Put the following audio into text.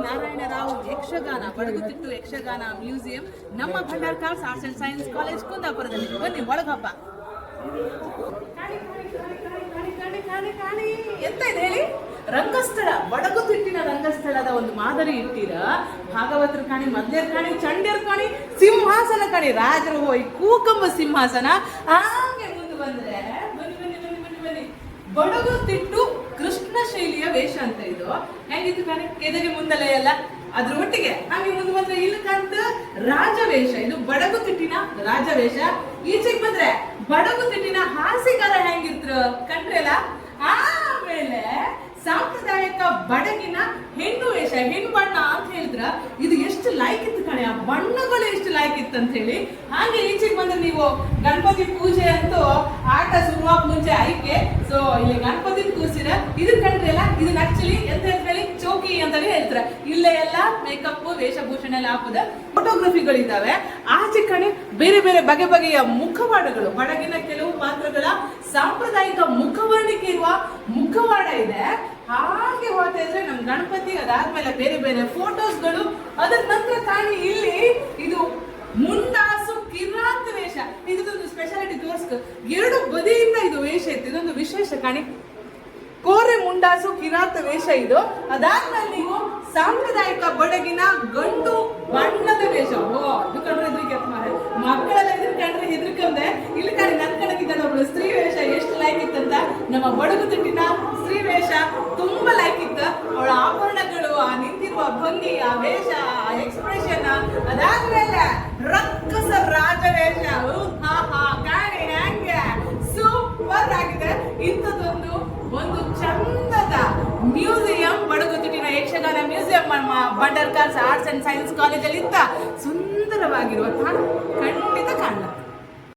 ನಾರಾಯಣ ರಾವ್ ಯಕ್ಷಗಾನ ಬಡಗುತಿಟ್ಟು Yakshagana museum ನಮ್ಮ Bhandarkars arts and science college ಕುಂದಾಪುರದಲ್ಲಿ. ಬನ್ನಿ ಒಳಗಪ್ಪ. ಎಂತ ಇದೆ ಹೇಳಿ? ರಂಗಸ್ಥಳ, ಬಡಗುತಿಟ್ಟಿನ ರಂಗಸ್ಥಳದ ಒಂದು ಮಾದರಿ ಇಟ್ಟಿರ. ಭಾಗವತರು ಕಾಣಿ, ಮದ್ಯರ್ ಕಾಣಿ, ಚಂಡ್ಯರ್ ಕಾಣಿ, ಸಿಂಹಾಸನ ಕಾಣಿ, ರಾಜರು ಹೋಯ್ ಕೂಕಂಬ ಸಿಂಹಾಸನ. ಹಾಗೆ ಮುಂದೆ ಬಂದ್ರೆ ಬನ್ನಿ ಬನ್ನಿ ಬನ್ನಿ ಬನ್ನಿ ಬನ್ನಿ, ಬಡಗುತಿಟ್ಟು ಕೃಷ್ಣ ಶೈಲಿಯ ವೇಷ ಅಂತ. ಇದು ಹೆಂಗಿತ್ತು ಕಾಣಿ? ಎದೆಗೆ ಮುಂದಲೆ ಎಲ್ಲ ಅದ್ರ ಒಟ್ಟಿಗೆ ಹಾಗೆ ಮುಂದೆ ಬಂದ್ರೆ ಇಲ್ಲಿ ಕಾಣ್ತ ರಾಜವೇಷ. ಇದು ಬಡಗುತಿಟ್ಟಿನ ರಾಜವೇಷ. ಈಚೆಗೆ ಬಂದ್ರೆ ಬಡಗುತಿಟ್ಟಿನ ಹಾಸಿಗಾರ ಹೆಂಗಿದ್ರು ಕಂಡ್ರಿ ಅಲ್ಲ. ಆಮೇಲೆ ಸಾಂಪ್ರದಾಯಿಕ ಬಡಗಿನ ಹೆಣ್ಣು ವೇಷ, ಹೆಣ್ಣು ಬಣ್ಣ ಅಂತ ಹೇಳಿದ್ರ ಇದು ಎಷ್ಟು ಲೈಕ್ ಇತ್ತು ಕಣೆ, ಆ ಬಣ್ಣಗಳು ಎಷ್ಟು ಲೈಕ್ ಇತ್ತು ಅಂತ ಹೇಳಿ. ಹಾಗೆ ಈಚೆಗೆ ಬಂದ್ರೆ ನೀವು ಗಣಪತಿ ಪೂಜೆ ಅಂತೂ ಆಟ ಶುರುವಾಗ್ ಮುಂಚೆ ಆಯ್ಕೆ. ಸೊ ಇಲ್ಲಿ ಗಣಪತಿ ಕೂರ್ಸಿರ ಇದು ಕಂಡ್ರಿ ಅಲ್ಲ, ಇದನ್ನ ಆಕ್ಚುಲಿ ಎಂತ ಹೇಳಿ ಚೌಕಿ ಅಂತಾನೆ ಹೇಳ್ತಾರೆ. ಇಲ್ಲೇ ಎಲ್ಲ ಮೇಕಪ್ ವೇಷಭೂಷಣ ಎಲ್ಲ ಹಾಕುದ ಫೋಟೋಗ್ರಫಿಗಳಿದ್ದಾವೆ. ಆಚೆ ಕಡೆ ಬೇರೆ ಬೇರೆ ಬಗೆ ಬಗೆಯ ಮುಖವಾಡಗಳು, ಬಡಗಿನ ಕೆಲವು ಪಾತ್ರಗಳ ಸಾಂಪ್ರದಾಯಿಕ ಮುಖವರ್ಣಿಕೆ ಇರುವ ಮುಖವಾಡ ಇದೆ. ಹಾಗೆ ಹೋಗ್ತಾ ಇದ್ರೆ ನಮ್ ಗಣಪತಿ, ಅದಾದ್ಮೇಲೆ ಬೇರೆ ಬೇರೆ ಫೋಟೋಸ್ಗಳು. ಅದರ ನಂತರ ಕಾಣಿ ಇಲ್ಲಿ ಇದು ಮುಂಡಾಸು ಕಿರಾತ ವೇಷ. ಇದೊಂದು ಸ್ಪೆಷಾಲಿಟಿ ತೋರಿಸ್ತು. ಎರಡು ಬದಿಯಿಂದ ಇದು ವೇಷ ಇತ್ತು, ಇದೊಂದು ವಿಶೇಷ ಕಾಣಿ. ಕೋರೆ ಮುಂಡಾಸು ಕಿರಾತ ವೇಷ ಇದು. ಅದಾದ್ಮೇಲೆ ನೀವು ಸಾಂಪ್ರದಾಯಿಕ ಬಡಗಿನ ಗಂಡು ಬಣ್ಣದ ವೇಷ. ಇದು ಕಂಡ್ರೆ ಹೆದರಿಕೆ ಮಕ್ಕಳೆಲ್ಲ ಇದನ್ನ ಕಂಡ್ರೆ ಹೆದರ್ಕಂದೆ. ಇಲ್ಲಿ ಕಾಣಿ ನನ್ ಕಣಕ್ಕಿದ್ದ ಒಬ್ಳು ಸ್ತ್ರೀ ವೇಷ ಎಷ್ಟು ಲೈಕ್ ಇತ್ತಂತ. ನಮ್ಮ ಬಡಗುತಿಟ್ಟಿನ ಸ್ತ್ರೀ ವೇಷ ತುಂಬಾ ಲೈಕ್ ಇತ್ತು. ಅವಳ ಆಭರಣಗಳು, ಆ ನಿಂತಿರುವ ಭಂಗಿ, ಆ ವೇಷ, ಆ ಎಕ್ಸ್ಪ್ರೆಷನ್. ಅದಾದ್ಮೇಲೆ ರಕ್ಕಸ ರಾಜವೇಷ. ಕಾಣಿ ಹಂಗೆ ಸೂಪರ್ ಆಗಿದೆ. ಇಂಥದ್ದೊಂದು ಒಂದು ಚಂದದ ಮ್ಯೂಸಿಯಂ, ಬಡಗುತಿಟ್ಟಿನ ಯಕ್ಷಗಾನ ಮ್ಯೂಸಿಯಂ ನಮ್ಮ ಭಂಡಾರ್ಕಾರ್ಸ್ ಆರ್ಟ್ಸ್ ಅಂಡ್ ಸೈನ್ಸ್ ಕಾಲೇಜಲ್ಲಿ ಇತ್ತ. ಸುಂದರವಾಗಿರುವ